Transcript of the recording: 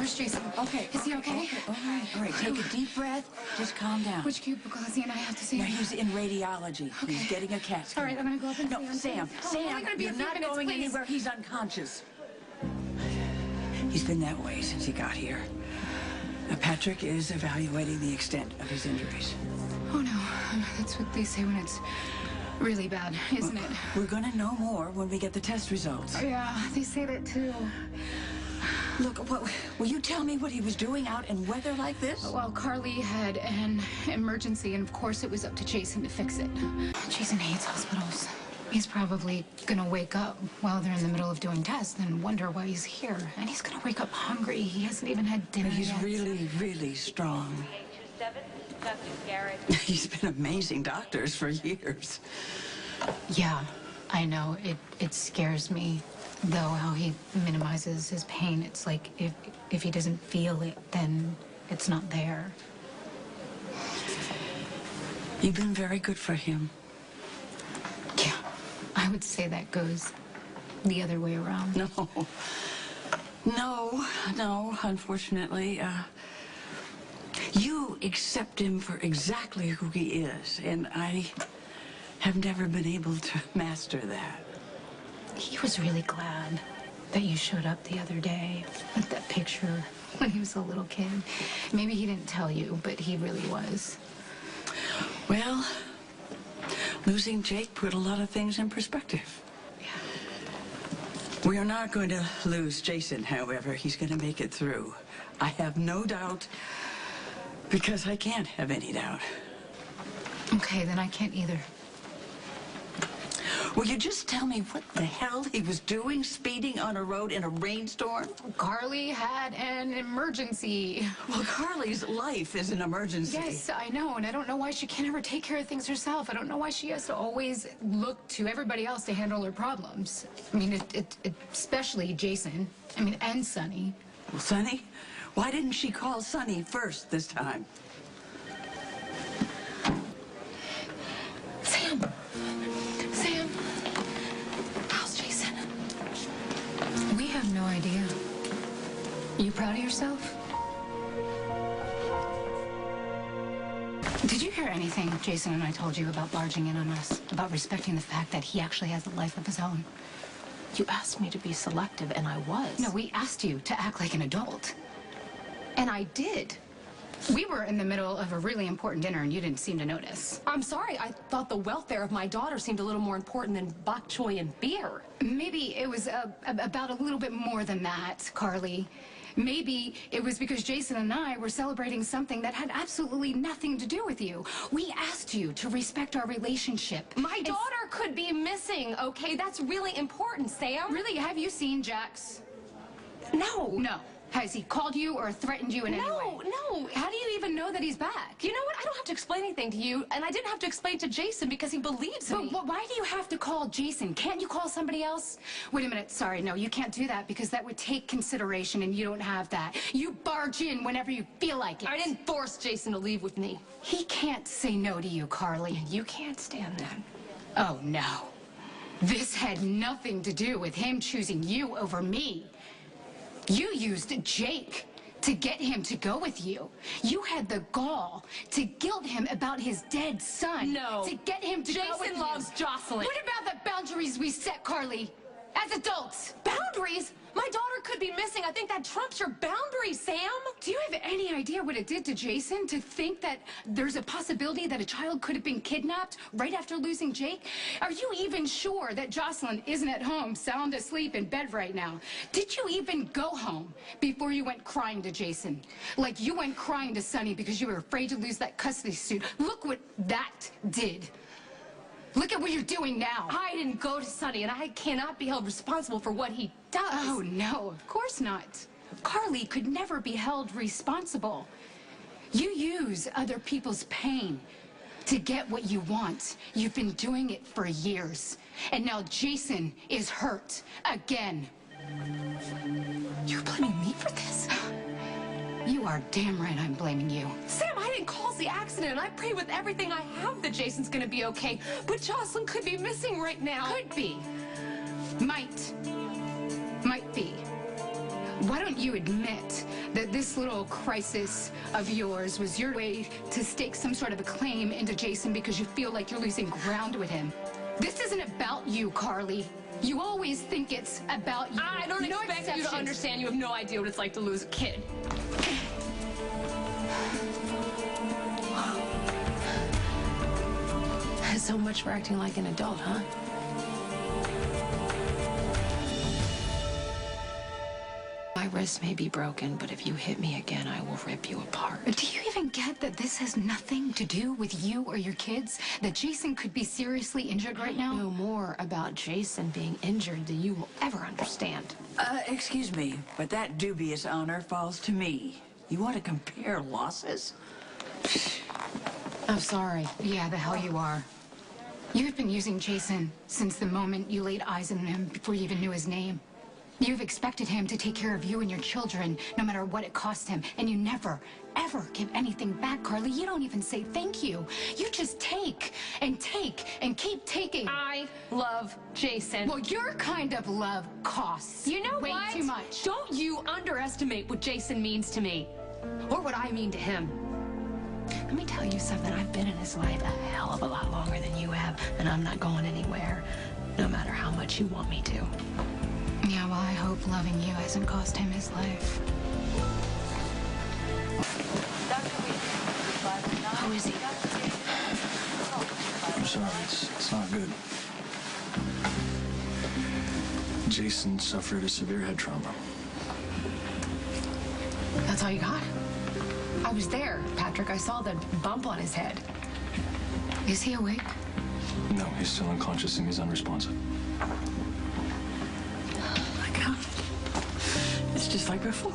Where's Jason? Okay. Is he okay? All right. Take a deep breath. Just calm down. Which cubicle is he in? I have to see Now, him. he's in radiology. Okay. He's getting a CAT scan. All right, I'm going to go up and see No, him. Sam, Only gonna be you're a few not minutes, going please. anywhere. He's unconscious. He's been that way since he got here. Now, Patrick is evaluating the extent of his injuries. Oh, no. That's what they say when it's really bad, isn't it? We're going to know more when we get the test results. Yeah, they say that, too. Look, will you tell me what he was doing out in weather like this? Well, Carly had an emergency, and of course it was up to Jason to fix it. Jason hates hospitals. He's probably gonna wake up while they're in the middle of doing tests and wonder why he's here. And he's gonna wake up hungry. He hasn't even had dinner He's yet. really, really strong. He's been amazing doctors for years. Yeah, I know. It scares me, though, how he minimizes his pain. It's like if he doesn't feel it, then it's not there. You've been very good for him. Yeah, I would say that goes the other way around. No, unfortunately. You accept him for exactly who he is, and I have never been able to master that. He was really glad that you showed up the other day with that picture when he was a little kid. Maybe he didn't tell you, but he really was. Well, losing Jake put a lot of things in perspective. Yeah. We are not going to lose Jason, however. He's going to make it through. I have no doubt, because I can't have any doubt. Okay, then I can't either. Will you just tell me what the hell he was doing, speeding on a road in a rainstorm? Carly had an emergency. Well, Carly's life is an emergency. Yes, I know, and I don't know why she can't ever take care of things herself. I don't know why she has to always look to everybody else to handle her problems. I mean, especially Jason. I mean, and Sonny. Well, Sonny? Why didn't she call Sonny first this time? Sam, how's Jason? We have no idea. You proud of yourself? Did you hear anything Jason and I told you about barging in on us? About respecting the fact that he actually has a life of his own? You asked me to be selective, and I was. No, we asked you to act like an adult. And I did. We were in the middle of a really important dinner, and you didn't seem to notice. I'm sorry, I thought the welfare of my daughter seemed a little more important than bok choy and beer. Maybe it was about a little bit more than that, Carly. Maybe it was because Jason and I were celebrating something that had absolutely nothing to do with you. We asked you to respect our relationship. My daughter could be missing, okay? That's really important, Sam. Really, have you seen Jax? No. No. Has he called you or threatened you in any way? No. How do you even know that he's back? You know what? I don't have to explain anything to you, and I didn't have to explain to Jason because he believes in me. But why do you have to call Jason? Can't you call somebody else? Wait a minute. Sorry, no, you can't do that because that would take consideration, and you don't have that. You barge in whenever you feel like it. I didn't force Jason to leave with me. He can't say no to you, Carly. You can't stand that. Oh, no. This had nothing to do with him choosing you over me. You used Jake to get him to go with you. You had the gall to guilt him about his dead son. No. To get him to go with you. Jason loves Jocelyn. What about the boundaries we set, Carly? As adults. Boundaries? My daughter could be missing. I think that trumps your boundaries, Sam. Do you have any idea what it did to Jason to think that there's a possibility that a child could have been kidnapped right after losing Jake? Are you even sure that Jocelyn isn't at home, sound asleep in bed right now? Did you even go home before you went crying to Jason? Like you went crying to Sonny because you were afraid to lose that custody suit. Look what that did. Look at what you're doing now. I didn't go to Sonny, and I cannot be held responsible for what he does. Oh, no, of course not. Carly could never be held responsible. You use other people's pain to get what you want. You've been doing it for years. And now Jason is hurt again. You're blaming me for this? You are damn right I'm blaming you. Sam, I didn't cause the accident, and I pray with everything I have that Jason's gonna be okay. But Jocelyn could be missing right now. Could be. Might be. Why why don't you admit that this little crisis of yours was your way to stake some sort of a claim into Jason because you feel like you're losing ground with him? This isn't about you, Carly. You always think it's about you. I don't expect you to understand. You have no idea what it's like to lose a kid. So much for acting like an adult, huh? My wrist may be broken, but if you hit me again, I will rip you apart. Do you even get that this has nothing to do with you or your kids? That Jason could be seriously injured right now? I know more about Jason being injured than you will ever understand. Excuse me, but that dubious honor falls to me. You want to compare losses? I'm sorry. Yeah, the hell you are. You've been using Jason since the moment you laid eyes on him before you even knew his name. You've expected him to take care of you and your children, no matter what it cost him. And you never, ever give anything back, Carly. You don't even say thank you. You just take and keep taking. I love Jason. Well, your kind of love costs. You know way what? too much. Don't you underestimate what Jason means to me. Or what I mean to him. Let me tell you something. I've been in his life a hell of a lot longer than you have, and I'm not going anywhere, no matter how much you want me to. Yeah, well, I hope loving you hasn't cost him his life. How is he? I'm sorry, it's not good. Jason suffered a severe head trauma. That's all you got? I was there, Patrick. I saw the bump on his head. Is he awake? No, he's still unconscious and he's unresponsive. My God. It's just like before.